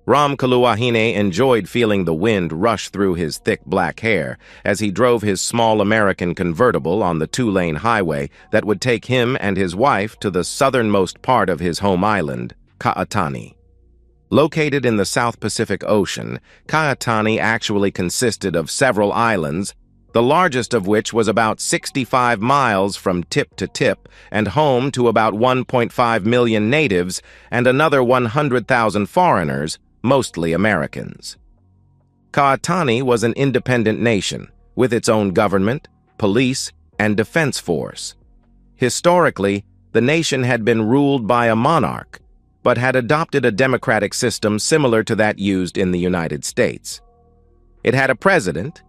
Ram Kaluahine enjoyed feeling the wind rush through his thick black hair as he drove his small American convertible on the two-lane highway that would take him and his wife to the southernmost part of his home island, Ka'atani. Located in the South Pacific Ocean, Ka'atani actually consisted of several islands, the largest of which was about 65 miles from tip to tip and home to about 1.5 million natives and another 100,000 foreigners, mostly Americans. Ka'atani was an independent nation, with its own government, police, and defense force. Historically, the nation had been ruled by a monarch, but had adopted a democratic system similar to that used in the United States. It had a president,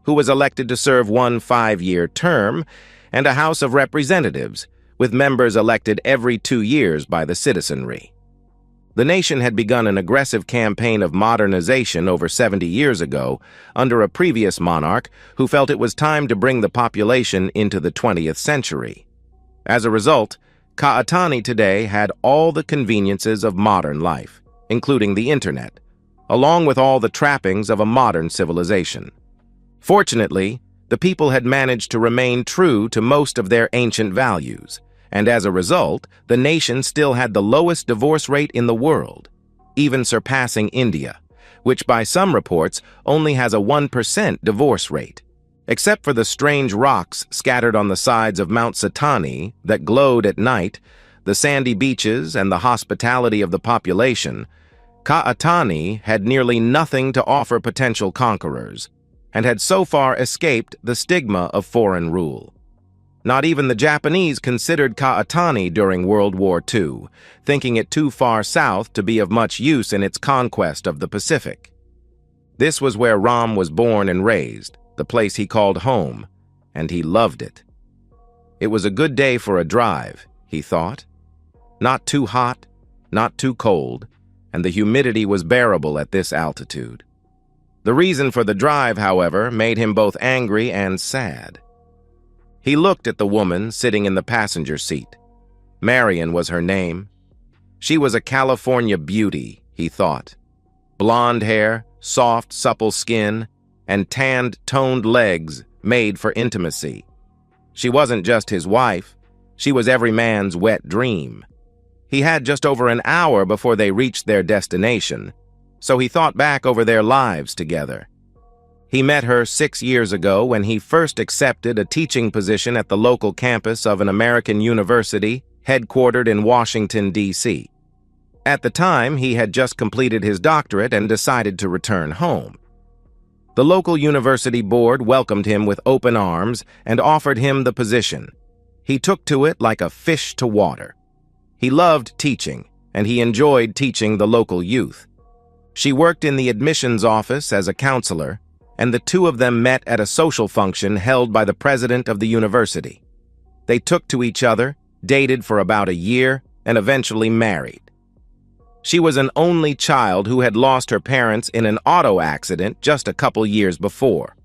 who was elected to serve one 5-year term, and a House of Representatives, with members elected every 2 years by the citizenry. The nation had begun an aggressive campaign of modernization over 70 years ago under a previous monarch who felt it was time to bring the population into the 20th century. As a result, Ka'atani today had all the conveniences of modern life, including the internet, along with all the trappings of a modern civilization. Fortunately, the people had managed to remain true to most of their ancient values, and as a result, the nation still had the lowest divorce rate in the world, even surpassing India, which by some reports only has a 1% divorce rate. Except for the strange rocks scattered on the sides of Mount Satani that glowed at night, the sandy beaches, and the hospitality of the population, Ka'atani had nearly nothing to offer potential conquerors, and had so far escaped the stigma of foreign rule. Not even the Japanese considered Ka'atani during World War II, thinking it too far south to be of much use in its conquest of the Pacific. This was where Ram was born and raised, the place he called home, and he loved it. It was a good day for a drive, he thought. Not too hot, not too cold, and the humidity was bearable at this altitude. The reason for the drive, however, made him both angry and sad. He looked at the woman sitting in the passenger seat. Marion was her name. She was a California beauty, he thought. Blonde hair, soft, supple skin, and tanned, toned legs made for intimacy. She wasn't just his wife. She was every man's wet dream. He had just over an hour before they reached their destination, so he thought back over their lives together. He met her 6 years ago when he first accepted a teaching position at the local campus of an American university headquartered in Washington, D.C. At the time, he had just completed his doctorate and decided to return home. The local university board welcomed him with open arms and offered him the position. He took to it like a fish to water. He loved teaching, and he enjoyed teaching the local youth. She worked in the admissions office as a counselor, and the two of them met at a social function held by the president of the university. They took to each other, dated for about a year, and eventually married. She was an only child who had lost her parents in an auto accident just a couple years before.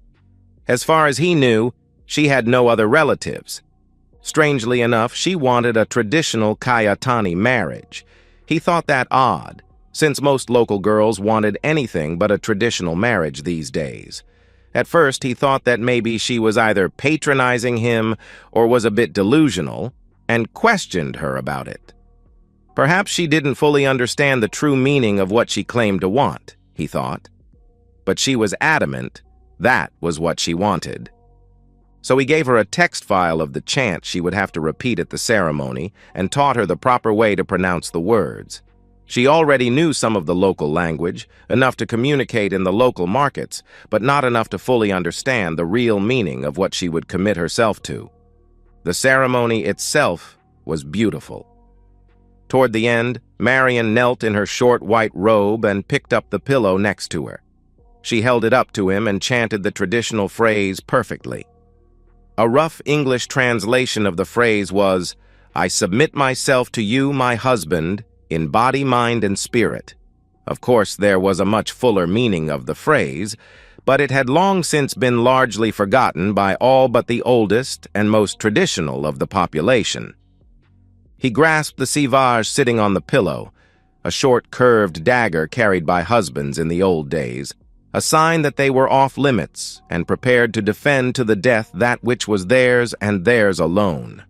As far as he knew, she had no other relatives. Strangely enough, she wanted a traditional Ka'atani marriage. He thought that odd, since most local girls wanted anything but a traditional marriage these days. At first, he thought that maybe she was either patronizing him or was a bit delusional, and questioned her about it. Perhaps she didn't fully understand the true meaning of what she claimed to want, he thought. But she was adamant that was what she wanted. So he gave her a text file of the chant she would have to repeat at the ceremony and taught her the proper way to pronounce the words. She already knew some of the local language, enough to communicate in the local markets, but not enough to fully understand the real meaning of what she would commit herself to. The ceremony itself was beautiful. Toward the end, Marion knelt in her short white robe and picked up the pillow next to her. She held it up to him and chanted the traditional phrase perfectly. A rough English translation of the phrase was, "I submit myself to you, my husband, in body, mind, and spirit." Of course, there was a much fuller meaning of the phrase, but it had long since been largely forgotten by all but the oldest and most traditional of the population. He grasped the sivage sitting on the pillow, a short curved dagger carried by husbands in the old days, a sign that they were off limits and prepared to defend to the death that which was theirs and theirs alone.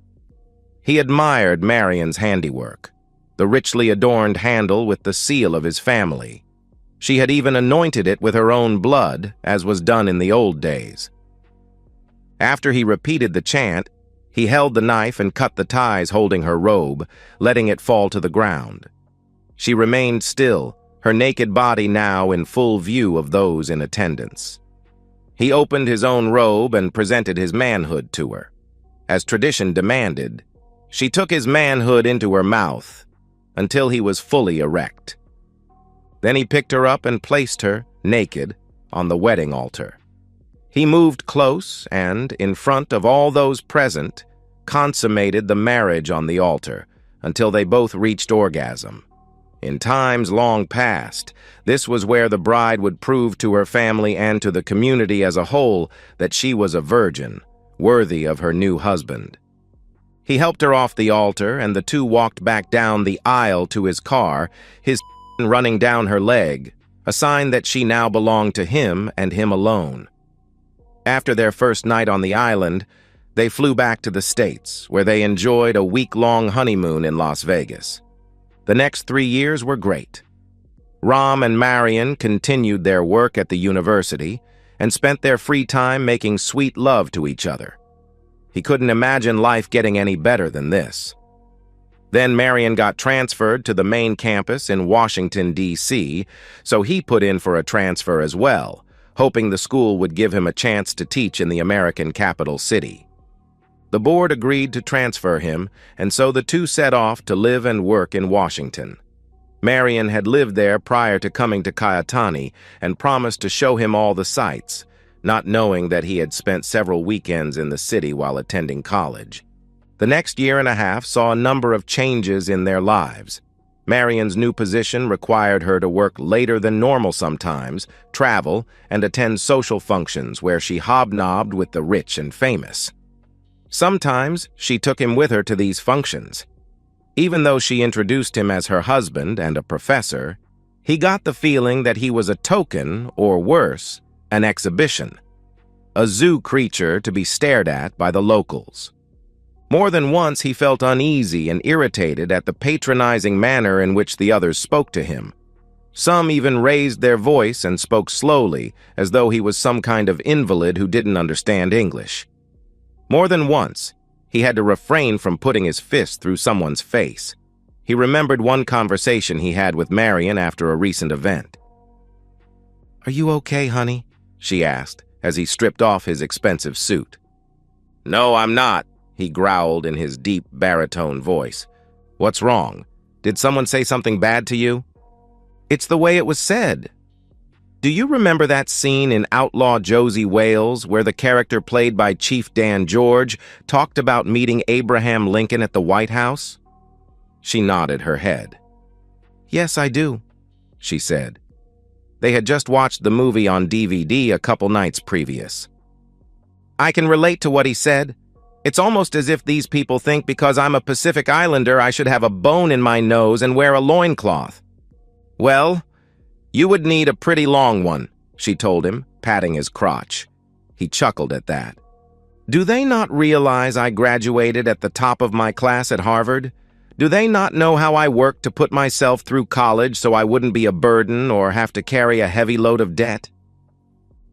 He admired Marion's handiwork, the richly adorned handle with the seal of his family. She had even anointed it with her own blood, as was done in the old days. After he repeated the chant, he held the knife and cut the ties holding her robe, letting it fall to the ground. She remained still, her naked body now in full view of those in attendance. He opened his own robe and presented his manhood to her. As tradition demanded, she took his manhood into her mouth until he was fully erect. Then he picked her up and placed her, naked, on the wedding altar. He moved close and, in front of all those present, consummated the marriage on the altar until they both reached orgasm. In times long past, this was where the bride would prove to her family and to the community as a whole that she was a virgin, worthy of her new husband. He helped her off the altar, and the two walked back down the aisle to his car, his running down her leg, a sign that she now belonged to him and him alone. After their first night on the island, they flew back to the States, where they enjoyed a week-long honeymoon in Las Vegas. The next 3 years were great. Ram and Marion continued their work at the university and spent their free time making sweet love to each other. He couldn't imagine life getting any better than this. Then Marion got transferred to the main campus in Washington, D.C., so he put in for a transfer as well, hoping the school would give him a chance to teach in the American capital city. The board agreed to transfer him, and so the two set off to live and work in Washington. Marion had lived there prior to coming to Kyotani and promised to show him all the sights, not knowing that he had spent several weekends in the city while attending college. The next year and a half saw a number of changes in their lives. Marion's new position required her to work later than normal sometimes, travel, and attend social functions where she hobnobbed with the rich and famous. Sometimes she took him with her to these functions. Even though she introduced him as her husband and a professor, he got the feeling that he was a token, or worse, an exhibition, a zoo creature to be stared at by the locals. More than once he felt uneasy and irritated at the patronizing manner in which the others spoke to him. Some even raised their voice and spoke slowly, as though he was some kind of invalid who didn't understand English. More than once, he had to refrain from putting his fist through someone's face. He remembered one conversation he had with Marion after a recent event. "Are you okay, honey?" she asked, as he stripped off his expensive suit. "No, I'm not," he growled in his deep baritone voice. "What's wrong? Did someone say something bad to you?" "It's the way it was said. Do you remember that scene in Outlaw Josie Wales where the character played by Chief Dan George talked about meeting Abraham Lincoln at the White House?" She nodded her head. "Yes, I do," she said. They had just watched the movie on DVD a couple nights previous. "I can relate to what he said. It's almost as if these people think because I'm a Pacific Islander I should have a bone in my nose and wear a loincloth." "Well, you would need a pretty long one," she told him, patting his crotch. He chuckled at that. "Do they not realize I graduated at the top of my class at Harvard? Do they not know how I worked to put myself through college so I wouldn't be a burden or have to carry a heavy load of debt?"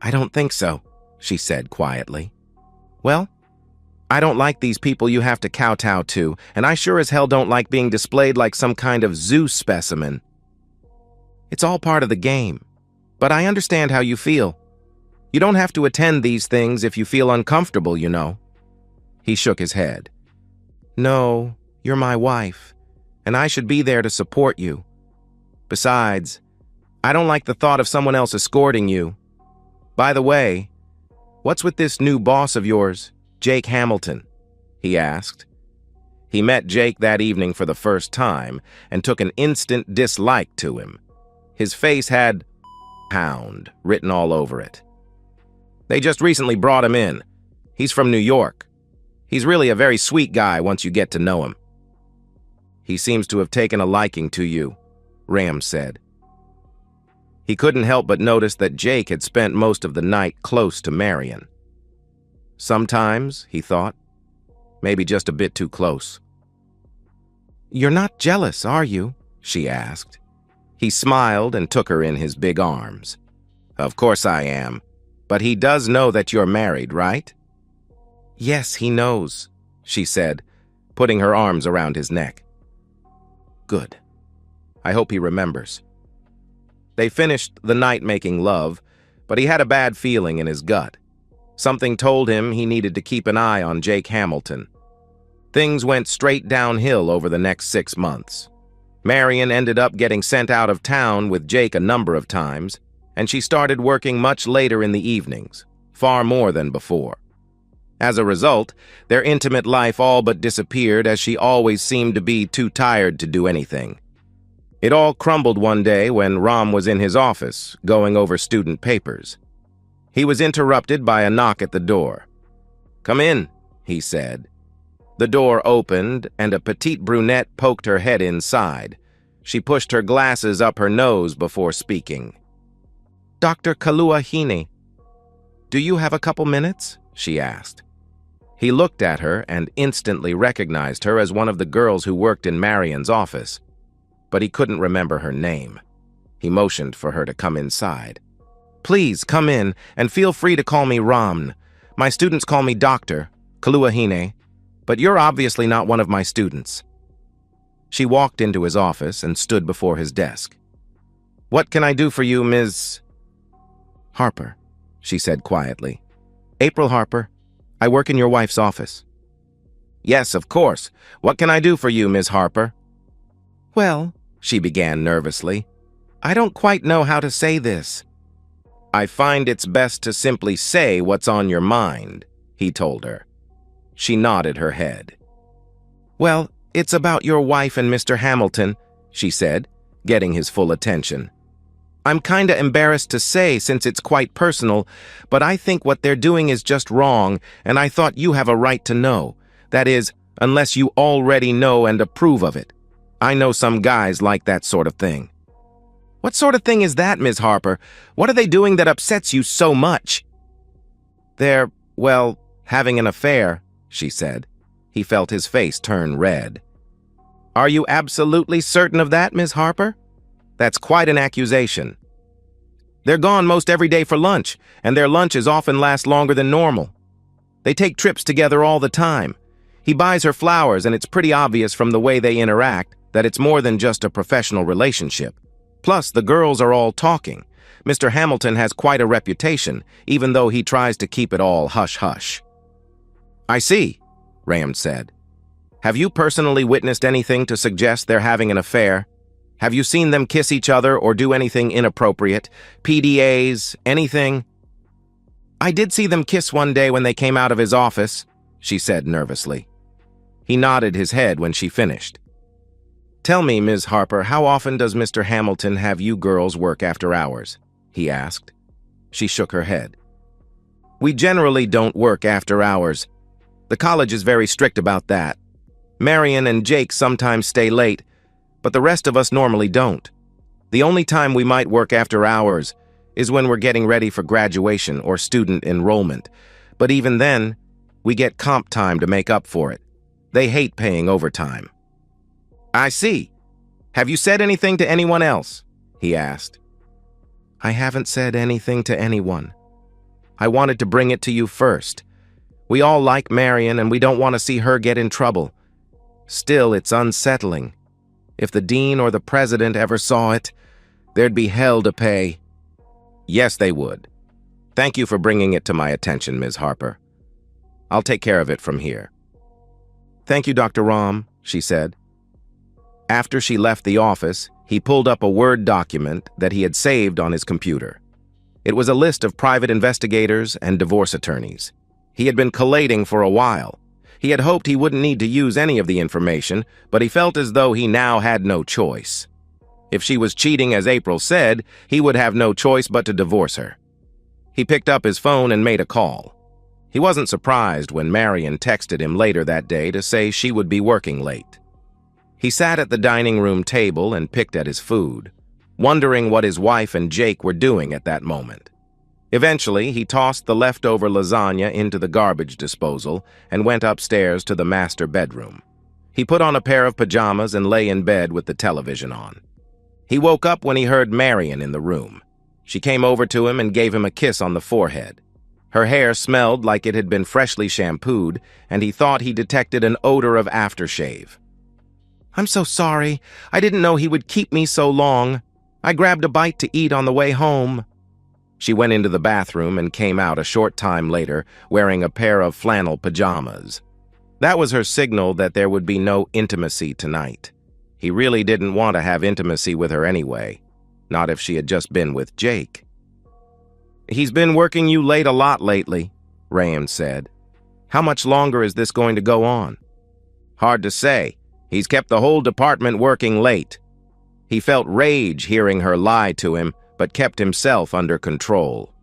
"I don't think so," she said quietly. "Well, I don't like these people you have to kowtow to, and I sure as hell don't like being displayed like some kind of zoo specimen. It's all part of the game, but I understand how you feel. You don't have to attend these things if you feel uncomfortable, you know." He shook his head. "No, you're my wife, and I should be there to support you. Besides, I don't like the thought of someone else escorting you. By the way, what's with this new boss of yours, Jake Hamilton?" he asked. He met Jake that evening for the first time and took an instant dislike to him. His face had "Hound" written all over it. "They just recently brought him in. He's from New York. He's really a very sweet guy once you get to know him." "He seems to have taken a liking to you. Ram said. He couldn't help but notice that Jake had spent most of the night close to Marion. Sometimes, he thought, maybe just a bit too close. "You're not jealous, are you?" she asked. He smiled and took her in his big arms. "Of course I am. But he does know that you're married, right?" "Yes, he knows," she said, putting her arms around his neck. "Good. I hope he remembers." They finished the night making love, but he had a bad feeling in his gut. Something told him he needed to keep an eye on Jake Hamilton. Things went straight downhill over the next 6 months. Marion ended up getting sent out of town with Jake a number of times, and she started working much later in the evenings, far more than before. As a result, their intimate life all but disappeared, as she always seemed to be too tired to do anything. It all crumbled one day when Ram was in his office, going over student papers. He was interrupted by a knock at the door. "Come in," he said. The door opened, and a petite brunette poked her head inside. She pushed her glasses up her nose before speaking. "Dr. Kalua Hine, do you have a couple minutes?" she asked. He looked at her and instantly recognized her as one of the girls who worked in Marion's office, but he couldn't remember her name. He motioned for her to come inside. "Please, come in, and feel free to call me Ram. My students call me Dr. Kalua Hine, but you're obviously not one of my students." She walked into his office and stood before his desk. "What can I do for you, Ms. Harper?" she said quietly. "April Harper. I work in your wife's office." "Yes, of course. What can I do for you, Ms. Harper?" "Well," she began nervously, "I don't quite know how to say this." "I find it's best to simply say what's on your mind," he told her. She nodded her head. "Well, it's about your wife and Mr. Hamilton," she said, getting his full attention. "I'm kinda embarrassed to say since it's quite personal, but I think what they're doing is just wrong, and I thought you have a right to know. That is, unless you already know and approve of it. I know some guys like that sort of thing." "What sort of thing is that, Ms. Harper? What are they doing that upsets you so much?" "They're, well, having an affair," she said. He felt his face turn red. "Are you absolutely certain of that, Ms. Harper? That's quite an accusation. They're gone most every day for lunch, and their lunches often last longer than normal. They take trips together all the time. He buys her flowers, and it's pretty obvious from the way they interact that it's more than just a professional relationship. Plus, the girls are all talking. Mr. Hamilton has quite a reputation, even though he tries to keep it all hush-hush." "I see," Ram said. "Have you personally witnessed anything to suggest they're having an affair? Have you seen them kiss each other or do anything inappropriate? PDAs, anything?" "I did see them kiss one day when they came out of his office," she said nervously. He nodded his head when she finished. "Tell me, Ms. Harper, how often does Mr. Hamilton have you girls work after hours?" he asked. She shook her head. "We generally don't work after hours. The college is very strict about that. Marion and Jake sometimes stay late, but the rest of us normally don't. The only time we might work after hours is when we're getting ready for graduation or student enrollment, but even then, we get comp time to make up for it. They hate paying overtime." "I see. Have you said anything to anyone else?" he asked. "I haven't said anything to anyone. I wanted to bring it to you first. We all like Marion, and we don't want to see her get in trouble. Still, it's unsettling. If the dean or the president ever saw it, there'd be hell to pay." "Yes, they would. Thank you for bringing it to my attention, Ms. Harper. I'll take care of it from here." "Thank you, Dr. Ram," she said. After she left the office, he pulled up a Word document that he had saved on his computer. It was a list of private investigators and divorce attorneys. He had been collating for a while. He had hoped he wouldn't need to use any of the information, but he felt as though he now had no choice. If she was cheating, as April said, he would have no choice but to divorce her. He picked up his phone and made a call. He wasn't surprised when Marion texted him later that day to say she would be working late. He sat at the dining room table and picked at his food, wondering what his wife and Jake were doing at that moment. Eventually, he tossed the leftover lasagna into the garbage disposal and went upstairs to the master bedroom. He put on a pair of pajamas and lay in bed with the television on. He woke up when he heard Marion in the room. She came over to him and gave him a kiss on the forehead. Her hair smelled like it had been freshly shampooed, and he thought he detected an odor of aftershave. "I'm so sorry. I didn't know he would keep me so long. I grabbed a bite to eat on the way home." She went into the bathroom and came out a short time later wearing a pair of flannel pajamas. That was her signal that there would be no intimacy tonight. He really didn't want to have intimacy with her anyway, not if she had just been with Jake. "He's been working you late a lot lately," Raymond said. "How much longer is this going to go on?" "Hard to say. He's kept the whole department working late." He felt rage hearing her lie to him, but kept himself under control.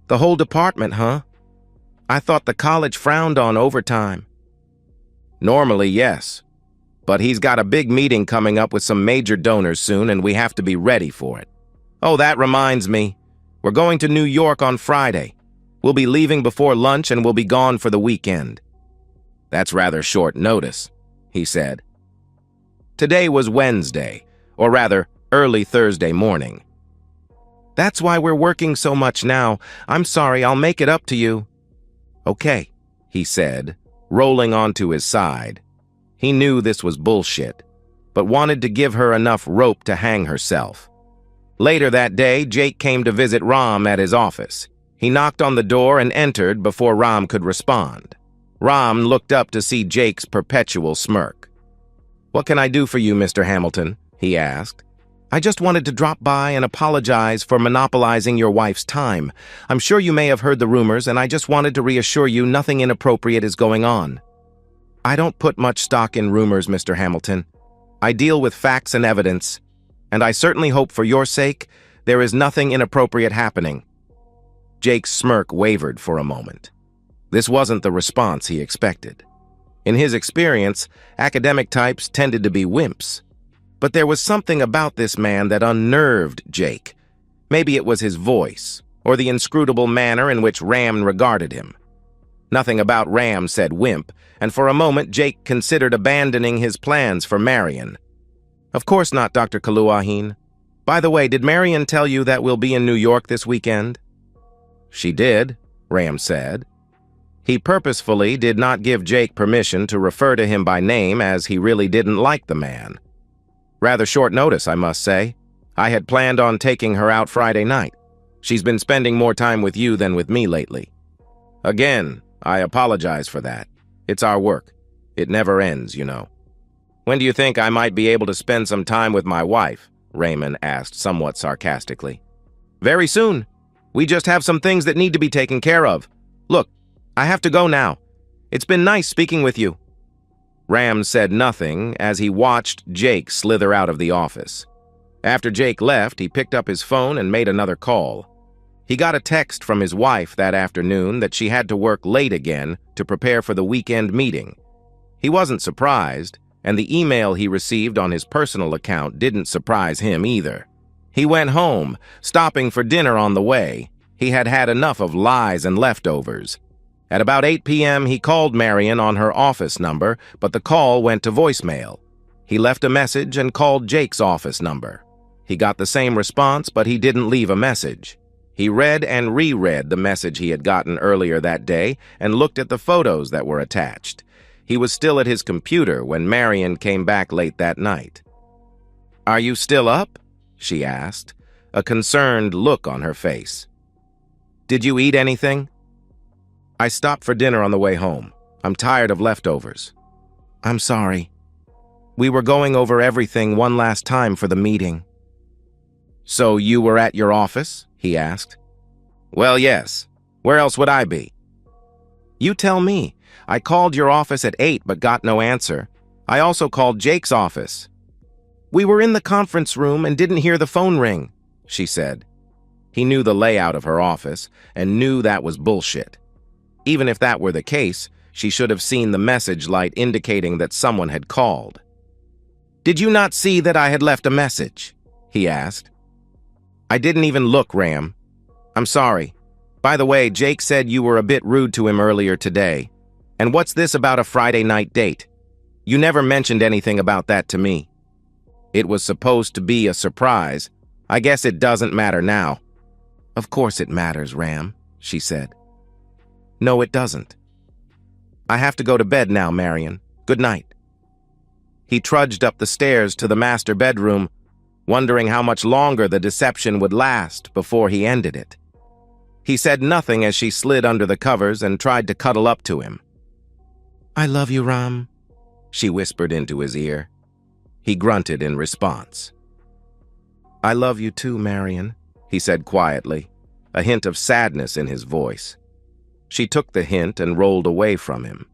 "The whole department, huh? I thought the college frowned on overtime." "Normally, yes. But he's got a big meeting coming up with some major donors soon, and we have to be ready for it. Oh, that reminds me. We're going to New York on Friday. We'll be leaving before lunch and we'll be gone for the weekend." "That's rather short notice," he said. Today was Wednesday, or rather, early Thursday morning. "That's why we're working so much now. I'm sorry, I'll make it up to you." "Okay," he said, rolling onto his side. He knew this was bullshit, but wanted to give her enough rope to hang herself. Later that day, Jake came to visit Ram at his office. He knocked on the door and entered before Ram could respond. Ram looked up to see Jake's perpetual smirk. "What can I do for you, Mr. Hamilton?" he asked. "I just wanted to drop by and apologize for monopolizing your wife's time. I'm sure you may have heard the rumors, and I just wanted to reassure you nothing inappropriate is going on." "I don't put much stock in rumors, Mr. Hamilton. I deal with facts and evidence, and I certainly hope for your sake there is nothing inappropriate happening." Jake's smirk wavered for a moment. This wasn't the response he expected. In his experience, academic types tended to be wimps. But there was something about this man that unnerved Jake. Maybe it was his voice, or the inscrutable manner in which Ram regarded him. Nothing about Ram said wimp, and for a moment Jake considered abandoning his plans for Marion. "Of course not, Dr. Kaluahin. By the way, did Marion tell you that we'll be in New York this weekend?" "She did," Ram said. He purposefully did not give Jake permission to refer to him by name, as he really didn't like the man. "Rather short notice, I must say. I had planned on taking her out Friday night. She's been spending more time with you than with me lately." "Again, I apologize for that. It's our work. It never ends, you know." "When do you think I might be able to spend some time with my wife?" Raymond asked somewhat sarcastically. "Very soon. We just have some things that need to be taken care of. Look, I have to go now. It's been nice speaking with you." Ram said nothing as he watched Jake slither out of the office. After Jake left, he picked up his phone and made another call. He got a text from his wife that afternoon that she had to work late again to prepare for the weekend meeting. He wasn't surprised, and the email he received on his personal account didn't surprise him either. He went home, stopping for dinner on the way. He had had enough of lies and leftovers. At about 8 p.m., he called Marion on her office number, but the call went to voicemail. He left a message and called Jake's office number. He got the same response, but he didn't leave a message. He read and reread the message he had gotten earlier that day and looked at the photos that were attached. He was still at his computer when Marion came back late that night. "Are you still up?" she asked, a concerned look on her face. "Did you eat anything?" "I stopped for dinner on the way home. I'm tired of leftovers." "I'm sorry. We were going over everything one last time for the meeting." "So you were at your office?" he asked. "Well, yes. Where else would I be?" "You tell me. I called your office at 8 but got no answer. I also called Jake's office." "We were in the conference room and didn't hear the phone ring," she said. He knew the layout of her office and knew that was bullshit. Even if that were the case, she should have seen the message light indicating that someone had called. "Did you not see that I had left a message?" he asked. "I didn't even look, Ram. I'm sorry. By the way, Jake said you were a bit rude to him earlier today. And what's this about a Friday night date? You never mentioned anything about that to me." "It was supposed to be a surprise. I guess it doesn't matter now." "Of course it matters, Ram," she said. "No, it doesn't. I have to go to bed now, Marion. Good night." He trudged up the stairs to the master bedroom, wondering how much longer the deception would last before he ended it. He said nothing as she slid under the covers and tried to cuddle up to him. "I love you, Ram," she whispered into his ear. He grunted in response. "I love you too, Marion," he said quietly, a hint of sadness in his voice. She took the hint and rolled away from him.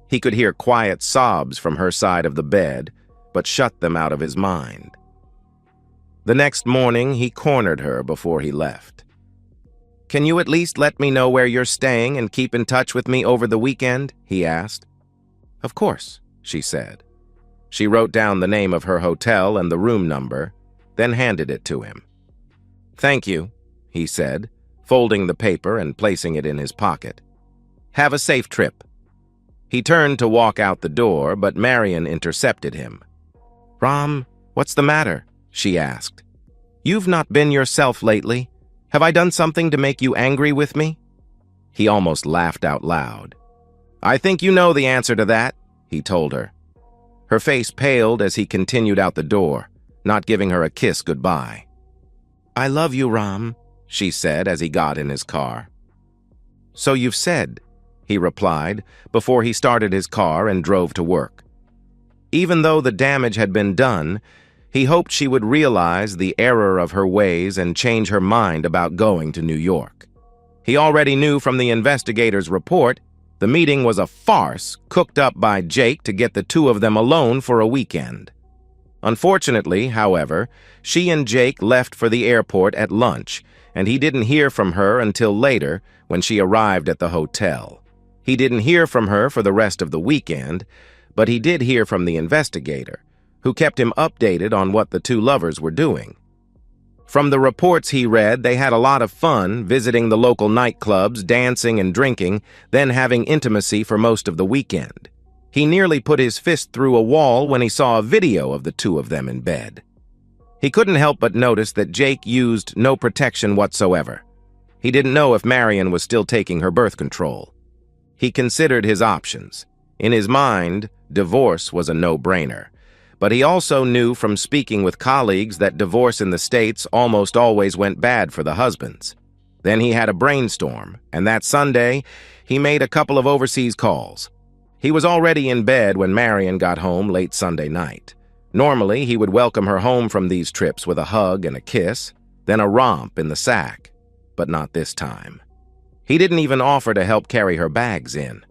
He could hear quiet sobs from her side of the bed, but shut them out of his mind. The next morning, he cornered her before he left. "Can you at least let me know where you're staying and keep in touch with me over the weekend?" he asked. "Of course," she said. She wrote down the name of her hotel and the room number, then handed it to him. "Thank you," he said, folding the paper and placing it in his pocket. "Have a safe trip." He turned to walk out the door, but Marion intercepted him. "Ram, what's the matter?" she asked. "You've not been yourself lately. Have I done something to make you angry with me?" He almost laughed out loud. "I think you know the answer to that," he told her. Her face paled as he continued out the door, not giving her a kiss goodbye. "I love you, Ram," she said as he got in his car. "So you've said," he replied before he started his car and drove to work. Even though the damage had been done, he hoped she would realize the error of her ways and change her mind about going to New York. He already knew from the investigator's report the meeting was a farce cooked up by Jake to get the two of them alone for a weekend. Unfortunately, however, she and Jake left for the airport at lunch, and he didn't hear from her until later when she arrived at the hotel. He didn't hear from her for the rest of the weekend, but he did hear from the investigator, who kept him updated on what the two lovers were doing. From the reports he read, they had a lot of fun visiting the local nightclubs, dancing and drinking, then having intimacy for most of the weekend. He nearly put his fist through a wall when he saw a video of the two of them in bed. He couldn't help but notice that Jake used no protection whatsoever. He didn't know if Marion was still taking her birth control. He considered his options. In his mind, divorce was a no-brainer. But he also knew from speaking with colleagues that divorce in the States almost always went bad for the husbands. Then he had a brainstorm, and that Sunday, he made a couple of overseas calls. He was already in bed when Marion got home late Sunday night. Normally, he would welcome her home from these trips with a hug and a kiss, then a romp in the sack, but not this time. He didn't even offer to help carry her bags in.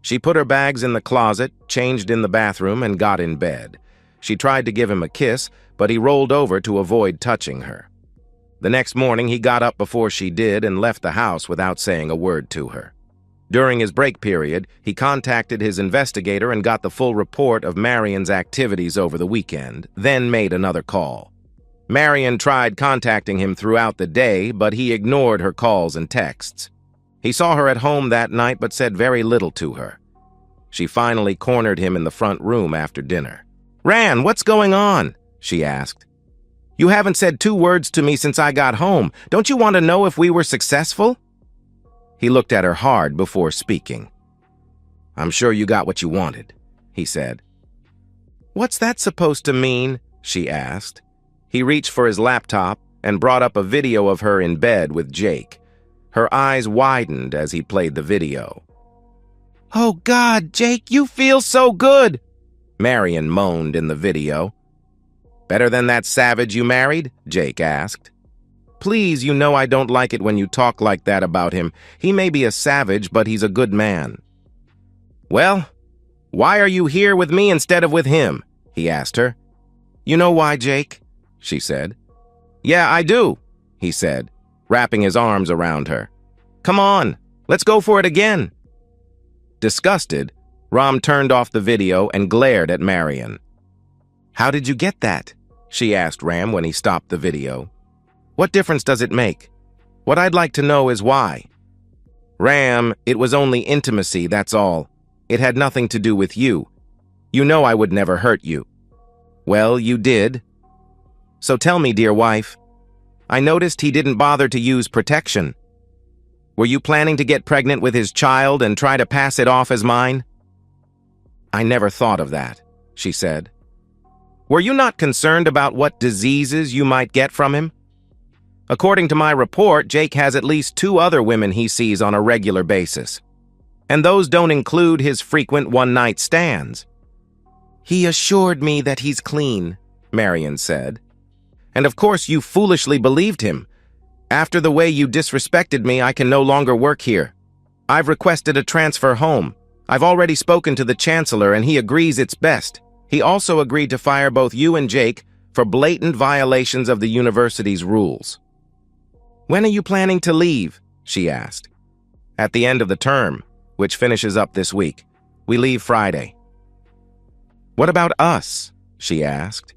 She put her bags in the closet, changed in the bathroom, and got in bed. She tried to give him a kiss, but he rolled over to avoid touching her. The next morning, he got up before she did and left the house without saying a word to her. During his break period, he contacted his investigator and got the full report of Marion's activities over the weekend, then made another call. Marion tried contacting him throughout the day, but he ignored her calls and texts. He saw her at home that night but said very little to her. She finally cornered him in the front room after dinner. "Ran, what's going on?" she asked. "You haven't said 2 words to me since I got home. Don't you want to know if we were successful?" He looked at her hard before speaking. "I'm sure you got what you wanted," he said. "What's that supposed to mean?" she asked. He reached for his laptop and brought up a video of her in bed with Jake. Her eyes widened as he played the video. "Oh God, Jake, you feel so good!" Marion moaned in the video. "Better than that savage you married?" Jake asked. "Please, you know I don't like it when you talk like that about him. He may be a savage, but he's a good man." "Well, why are you here with me instead of with him?" he asked her. "You know why, Jake?" she said. "Yeah, I do," he said, wrapping his arms around her. "Come on, let's go for it again." Disgusted, Ram turned off the video and glared at Marion. "How did you get that?" she asked Ram when he stopped the video. "What difference does it make? What I'd like to know is why." "Ram, it was only intimacy, that's all. It had nothing to do with you. You know I would never hurt you." "Well, you did. So tell me, dear wife. I noticed he didn't bother to use protection. Were you planning to get pregnant with his child and try to pass it off as mine?" "I never thought of that," she said. "Were you not concerned about what diseases you might get from him? According to my report, Jake has at least 2 other women he sees on a regular basis. And those don't include his frequent one-night stands." "He assured me that he's clean," Marion said. "And of course you foolishly believed him. After the way you disrespected me, I can no longer work here. I've requested a transfer home. I've already spoken to the chancellor and he agrees it's best. He also agreed to fire both you and Jake for blatant violations of the university's rules." "When are you planning to leave?" she asked. "At the end of the term, which finishes up this week. We leave Friday." "What about us?" she asked.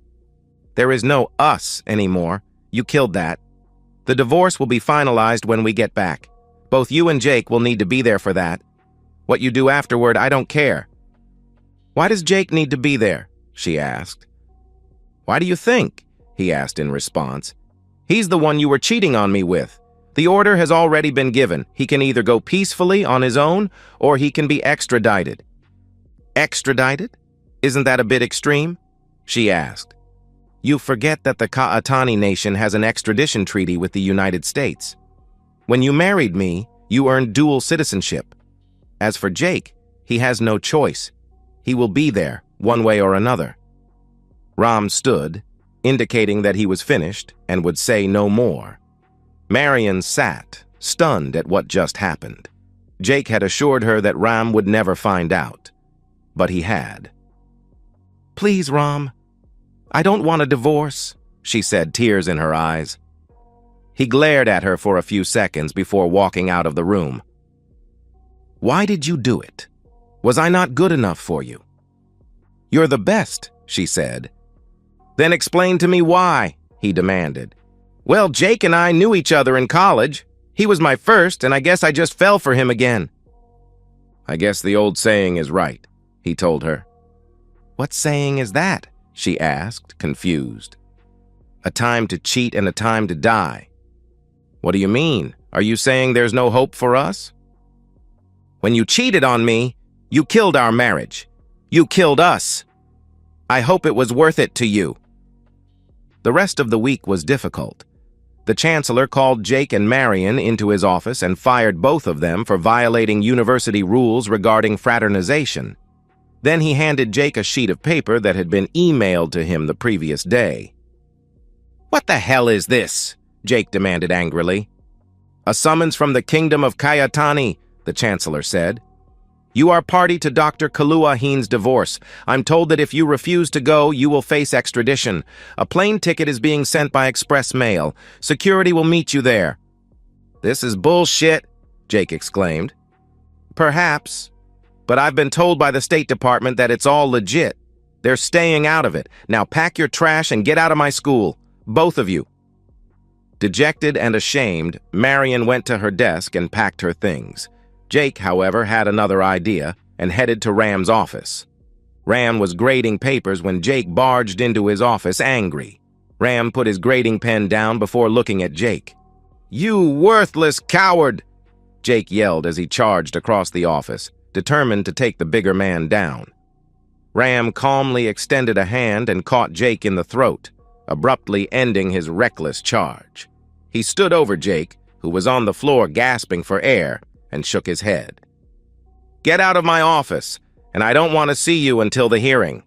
"There is no us anymore. You killed that. The divorce will be finalized when we get back. Both you and Jake will need to be there for that. What you do afterward, I don't care." "Why does Jake need to be there?" she asked. "Why do you think?" he asked in response. "He's the one you were cheating on me with. The order has already been given. He can either go peacefully on his own, or he can be extradited." "Extradited? Isn't that a bit extreme?" she asked. "You forget that the Ka'atani nation has an extradition treaty with the United States. When you married me, you earned dual citizenship. As for Jake, he has no choice. He will be there, one way or another." Ram stood, indicating that he was finished and would say no more. Marion sat, stunned at what just happened. Jake had assured her that Ram would never find out, but he had. "Please, Ram, I don't want a divorce," she said, tears in her eyes. He glared at her for a few seconds before walking out of the room. "Why did you do it? Was I not good enough for you?" "You're the best," she said. "Then explain to me why," he demanded. "Well, Jake and I knew each other in college. He was my first, and I guess I just fell for him again." "I guess the old saying is right," he told her. "What saying is that?" she asked, confused. "A time to cheat and a time to die." "What do you mean? Are you saying there's no hope for us?" "When you cheated on me, you killed our marriage. You killed us. I hope it was worth it to you." The rest of the week was difficult. The chancellor called Jake and Marion into his office and fired both of them for violating university rules regarding fraternization. Then he handed Jake a sheet of paper that had been emailed to him the previous day. "What the hell is this?" Jake demanded angrily. "A summons from the kingdom of Kayatani," the chancellor said. "You are party to Dr. Kaluaheen's divorce. I'm told that if you refuse to go, you will face extradition. A plane ticket is being sent by express mail. Security will meet you there." "This is bullshit," Jake exclaimed. "Perhaps, but I've been told by the State Department that it's all legit. They're staying out of it. Now pack your trash and get out of my school. Both of you." Dejected and ashamed, Marion went to her desk and packed her things. Jake, however, had another idea and headed to Ram's office. Ram was grading papers when Jake barged into his office angry. Ram put his grading pen down before looking at Jake. "You worthless coward!" Jake yelled as he charged across the office, determined to take the bigger man down. Ram calmly extended a hand and caught Jake in the throat, abruptly ending his reckless charge. He stood over Jake, who was on the floor gasping for air, and shook his head. "Get out of my office, and I don't want to see you until the hearing."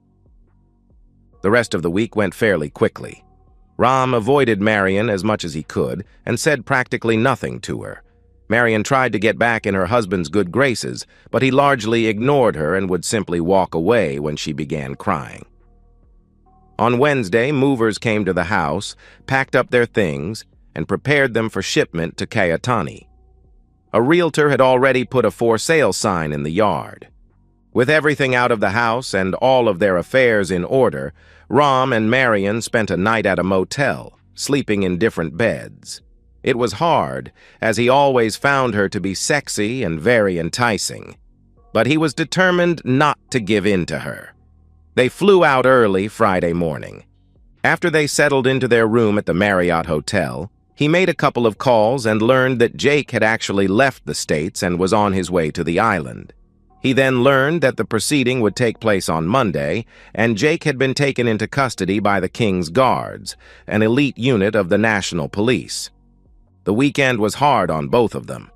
The rest of the week went fairly quickly. Ram avoided Marion as much as he could and said practically nothing to her. Marion tried to get back in her husband's good graces, but he largely ignored her and would simply walk away when she began crying. On Wednesday, movers came to the house, packed up their things, and prepared them for shipment to Kayatani. A realtor had already put a for sale sign in the yard. With everything out of the house and all of their affairs in order, Ram and Marion spent a night at a motel, sleeping in different beds. It was hard, as he always found her to be sexy and very enticing. But he was determined not to give in to her. They flew out early Friday morning. After they settled into their room at the Marriott Hotel, he made a couple of calls and learned that Jake had actually left the States and was on his way to the island. He then learned that the proceeding would take place on Monday, and Jake had been taken into custody by the King's Guards, an elite unit of the National Police. The weekend was hard on both of them.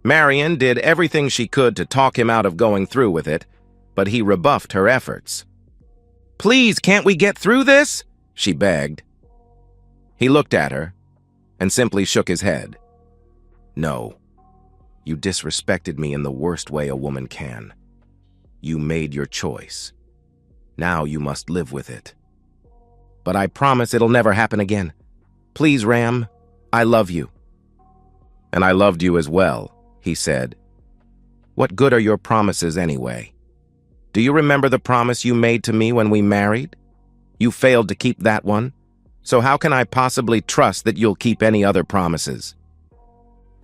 Marion did everything she could to talk him out of going through with it, but he rebuffed her efforts. "Please, can't we get through this?" she begged. He looked at her and simply shook his head. "No. You disrespected me in the worst way a woman can. You made your choice. Now you must live with it. But I promise it'll never happen again. Please, Ram, I love you." "And I loved you as well," he said. "What good are your promises anyway? Do you remember the promise you made to me when we married? You failed to keep that one, so how can I possibly trust that you'll keep any other promises?"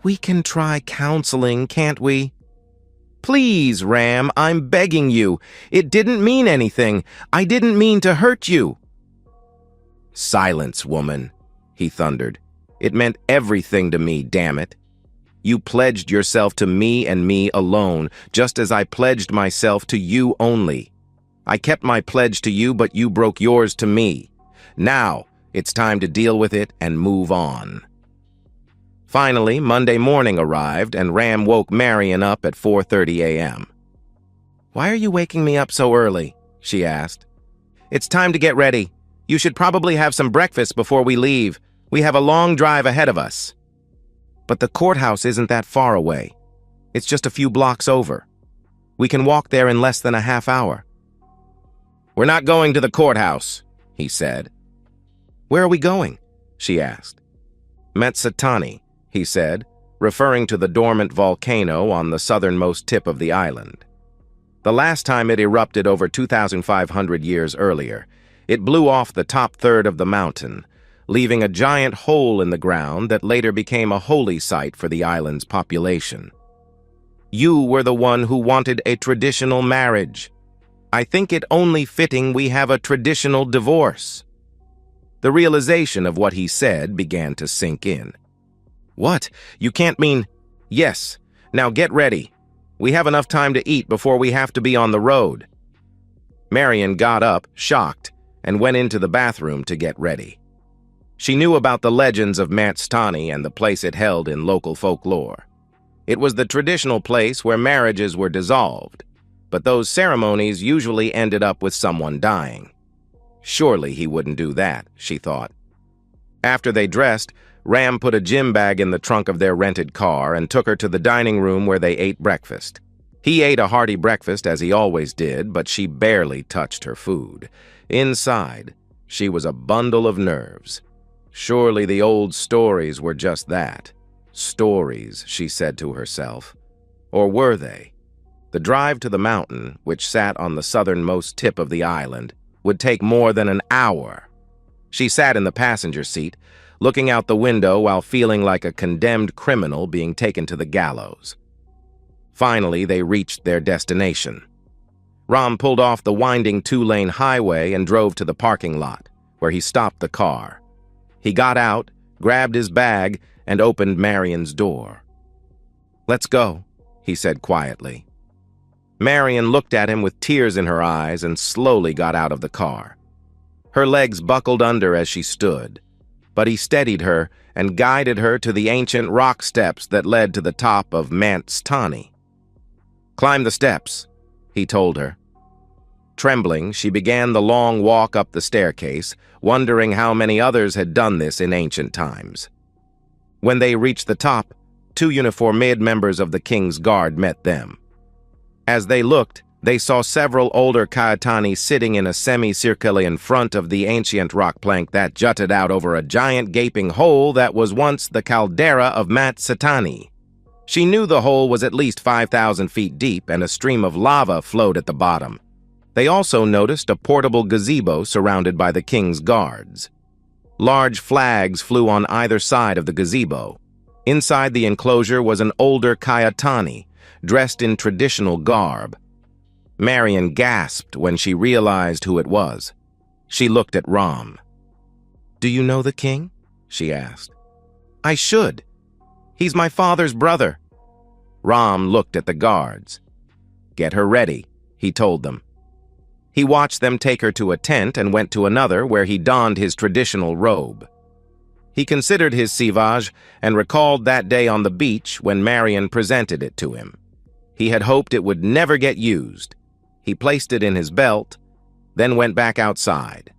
"We can try counseling, can't we?" "Please, Ram, I'm begging you. It didn't mean anything. I didn't mean to hurt you." "Silence, woman," he thundered. "It meant everything to me, damn it. You pledged yourself to me and me alone, just as I pledged myself to you only. I kept my pledge to you, but you broke yours to me. Now, it's time to deal with it and move on." Finally, Monday morning arrived, and Ram woke Marion up at 4:30 a.m. "Why are you waking me up so early?" she asked. "It's time to get ready. You should probably have some breakfast before we leave. We have a long drive ahead of us." "But the courthouse isn't that far away. It's just a few blocks over. We can walk there in less than a half hour." "We're not going to the courthouse," he said. "Where are we going?" she asked. "Metsatani," he said, referring to the dormant volcano on the southernmost tip of the island. The last time it erupted over 2,500 years earlier, it blew off the top third of the mountain, leaving a giant hole in the ground that later became a holy site for the island's population. "You were the one who wanted a traditional marriage. I think it only fitting we have a traditional divorce." The realization of what he said began to sink in. "What? You can't mean—" "Yes. Now get ready. We have enough time to eat before we have to be on the road." Marion got up, shocked, and went into the bathroom to get ready. She knew about the legends of Metsatani and the place it held in local folklore. It was the traditional place where marriages were dissolved, but those ceremonies usually ended up with someone dying. Surely he wouldn't do that, she thought. After they dressed, Ram put a gym bag in the trunk of their rented car and took her to the dining room where they ate breakfast. He ate a hearty breakfast as he always did, but she barely touched her food. Inside, she was a bundle of nerves. Surely the old stories were just that. Stories, she said to herself. Or were they? The drive to the mountain, which sat on the southernmost tip of the island, would take more than an hour. She sat in the passenger seat, looking out the window while feeling like a condemned criminal being taken to the gallows. Finally, they reached their destination. Ram pulled off the winding two-lane highway and drove to the parking lot, where he stopped the car. He got out, grabbed his bag, and opened Marion's door. "Let's go," he said quietly. Marion looked at him with tears in her eyes and slowly got out of the car. Her legs buckled under as she stood, but he steadied her and guided her to the ancient rock steps that led to the top of Metsatani. "Climb the steps," he told her. Trembling, she began the long walk up the staircase, wondering how many others had done this in ancient times. When they reached the top, 2 uniformed members of the King's Guard met them. As they looked, they saw several older Kaitani sitting in a semicircle in front of the ancient rock plank that jutted out over a giant gaping hole that was once the caldera of Metsatani. She knew the hole was at least 5,000 feet deep and a stream of lava flowed at the bottom. They also noticed a portable gazebo surrounded by the king's guards. Large flags flew on either side of the gazebo. Inside the enclosure was an older Kayatani, dressed in traditional garb. Marion gasped when she realized who it was. She looked at Ram. "Do you know the king?" she asked. "I should. He's my father's brother." Ram looked at the guards. "Get her ready," he told them. He watched them take her to a tent and went to another where he donned his traditional robe. He considered his sivage and recalled that day on the beach when Marion presented it to him. He had hoped it would never get used. He placed it in his belt, then went back outside.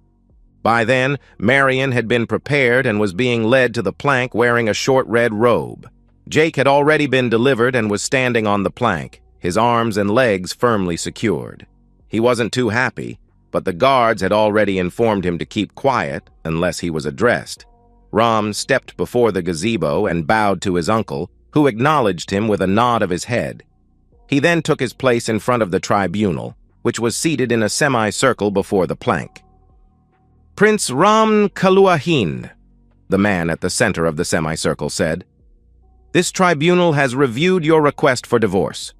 By then, Marion had been prepared and was being led to the plank wearing a short red robe. Jake had already been delivered and was standing on the plank, his arms and legs firmly secured. He wasn't too happy, but the guards had already informed him to keep quiet unless he was addressed. Ram stepped before the gazebo and bowed to his uncle, who acknowledged him with a nod of his head. He then took his place in front of the tribunal, which was seated in a semicircle before the plank. "Prince Ram Kaluahin," the man at the center of the semicircle said, "this tribunal has reviewed your request for divorce.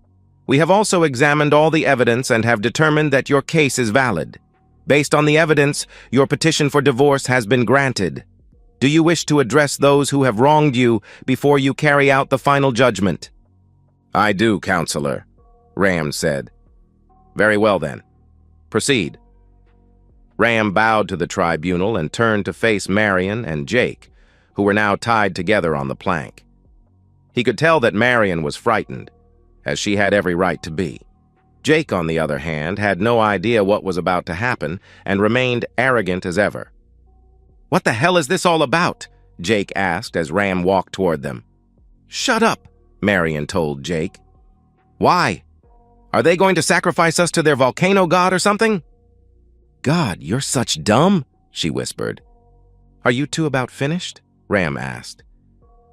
We have also examined all the evidence and have determined that your case is valid. Based on the evidence, your petition for divorce has been granted. Do you wish to address those who have wronged you before you carry out the final judgment?" "I do, Counselor," Ram said. "Very well then. Proceed." Ram bowed to the tribunal and turned to face Marion and Jake, who were now tied together on the plank. He could tell that Marion was frightened, as she had every right to be. Jake, on the other hand, had no idea what was about to happen and remained arrogant as ever. "What the hell is this all about?" Jake asked as Ram walked toward them. "Shut up," Marion told Jake. "Why? Are they going to sacrifice us to their volcano god or something?" "God, you're such dumb," she whispered. "Are you two about finished?" Ram asked.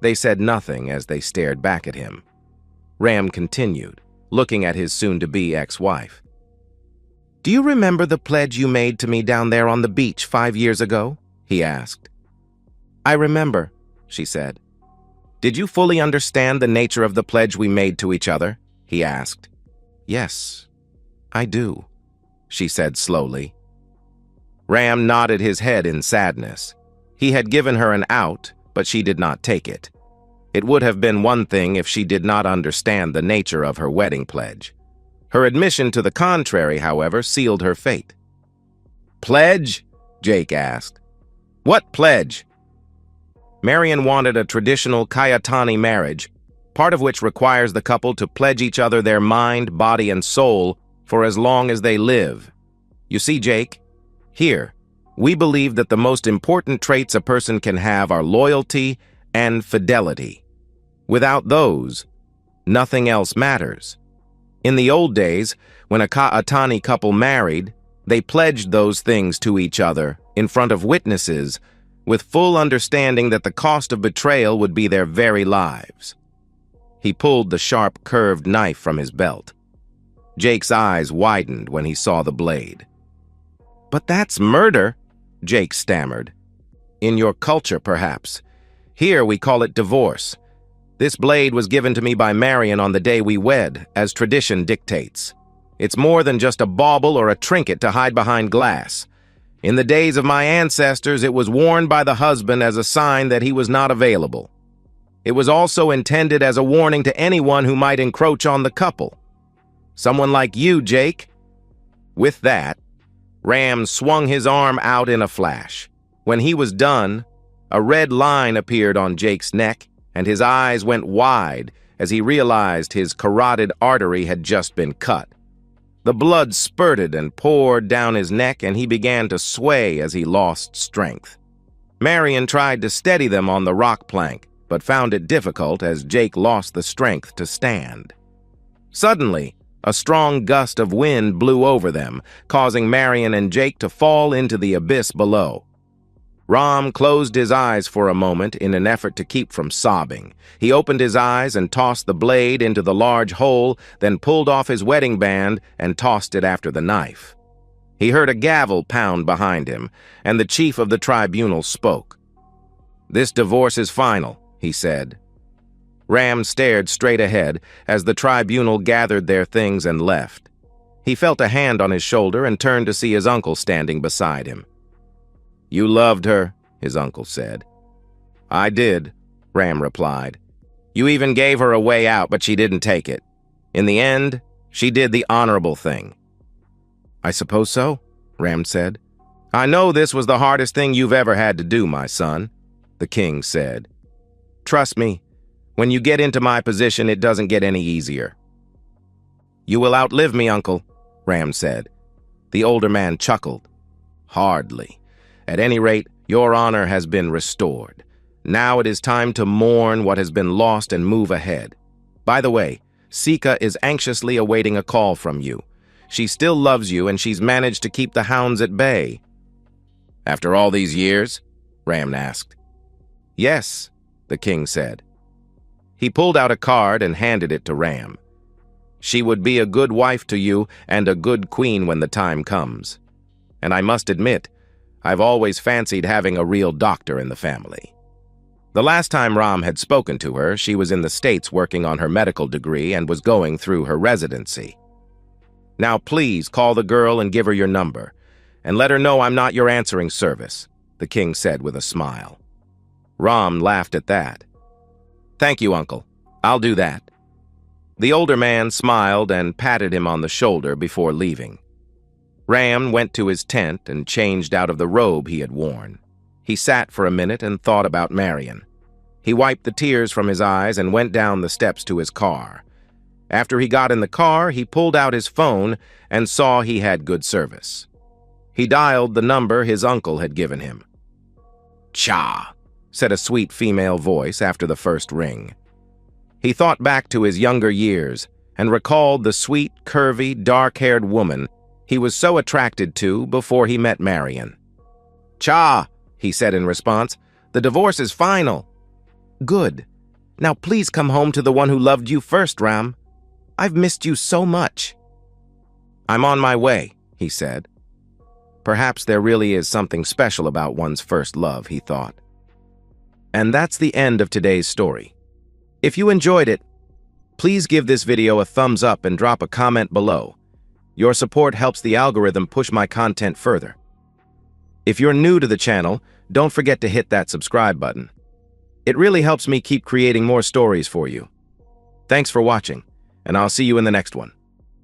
They said nothing as they stared back at him. Ram continued, looking at his soon-to-be ex-wife. "Do you remember the pledge you made to me down there on the beach 5 years ago?" he asked. "I remember," she said. "Did you fully understand the nature of the pledge we made to each other?" he asked. "Yes, I do," she said slowly. Ram nodded his head in sadness. He had given her an out, but she did not take it. It would have been one thing if she did not understand the nature of her wedding pledge. Her admission to the contrary, however, sealed her fate. "Pledge?" Jake asked. "What pledge?" Marion wanted a traditional Kayatani marriage, part of which requires the couple to pledge each other their mind, body, and soul for as long as they live. You see, Jake, here, we believe that the most important traits a person can have are loyalty and fidelity. Without those, nothing else matters. In the old days, when a Ka'atani couple married, they pledged those things to each other in front of witnesses, with full understanding that the cost of betrayal would be their very lives. He pulled the sharp, curved knife from his belt. Jake's eyes widened when he saw the blade. "But that's murder," Jake stammered. "In your culture, perhaps. Here we call it divorce. This blade was given to me by Marion on the day we wed, as tradition dictates. It's more than just a bauble or a trinket to hide behind glass. In the days of my ancestors, it was worn by the husband as a sign that he was not available. It was also intended as a warning to anyone who might encroach on the couple. Someone like you, Jake." With that, Ram swung his arm out in a flash. When he was done, a red line appeared on Jake's neck, and his eyes went wide as he realized his carotid artery had just been cut. The blood spurted and poured down his neck, and he began to sway as he lost strength. Marion tried to steady them on the rock plank, but found it difficult as Jake lost the strength to stand. Suddenly, a strong gust of wind blew over them, causing Marion and Jake to fall into the abyss below. Ram closed his eyes for a moment in an effort to keep from sobbing. He opened his eyes and tossed the blade into the large hole, then pulled off his wedding band and tossed it after the knife. He heard a gavel pound behind him, and the chief of the tribunal spoke. "This divorce is final," he said. Ram stared straight ahead as the tribunal gathered their things and left. He felt a hand on his shoulder and turned to see his uncle standing beside him. "You loved her," his uncle said. "I did," Ram replied. "You even gave her a way out, but she didn't take it. In the end, she did the honorable thing." "I suppose so," Ram said. "I know this was the hardest thing you've ever had to do, my son," the king said. "Trust me, when you get into my position, it doesn't get any easier." "You will outlive me, uncle," Ram said. The older man chuckled. "Hardly. At any rate, your honor has been restored. Now it is time to mourn what has been lost and move ahead. By the way, Sika is anxiously awaiting a call from you. She still loves you, and she's managed to keep the hounds at bay." "After all these years?" Ram asked. "Yes," the king said. He pulled out a card and handed it to Ram. "She would be a good wife to you and a good queen when the time comes. And I must admit, I've always fancied having a real doctor in the family." The last time Ram had spoken to her, she was in the States working on her medical degree and was going through her residency. "Now please call the girl and give her your number, and let her know I'm not your answering service," the king said with a smile. Ram laughed at that. "Thank you, uncle. I'll do that." The older man smiled and patted him on the shoulder before leaving. Ram went to his tent and changed out of the robe he had worn. He sat for a minute and thought about Marion. He wiped the tears from his eyes and went down the steps to his car. After he got in the car, he pulled out his phone and saw he had good service. He dialed the number his uncle had given him. "Cha," said a sweet female voice after the first ring. He thought back to his younger years and recalled the sweet, curvy, dark-haired woman he was so attracted to before he met Marion. "Cha," he said in response, "the divorce is final." "Good. Now please come home to the one who loved you first, Ram. I've missed you so much." "I'm on my way," he said. Perhaps there really is something special about one's first love, he thought. And that's the end of today's story. If you enjoyed it, please give this video a thumbs up and drop a comment below. Your support helps the algorithm push my content further. If you're new to the channel, don't forget to hit that subscribe button. It really helps me keep creating more stories for you. Thanks for watching, and I'll see you in the next one.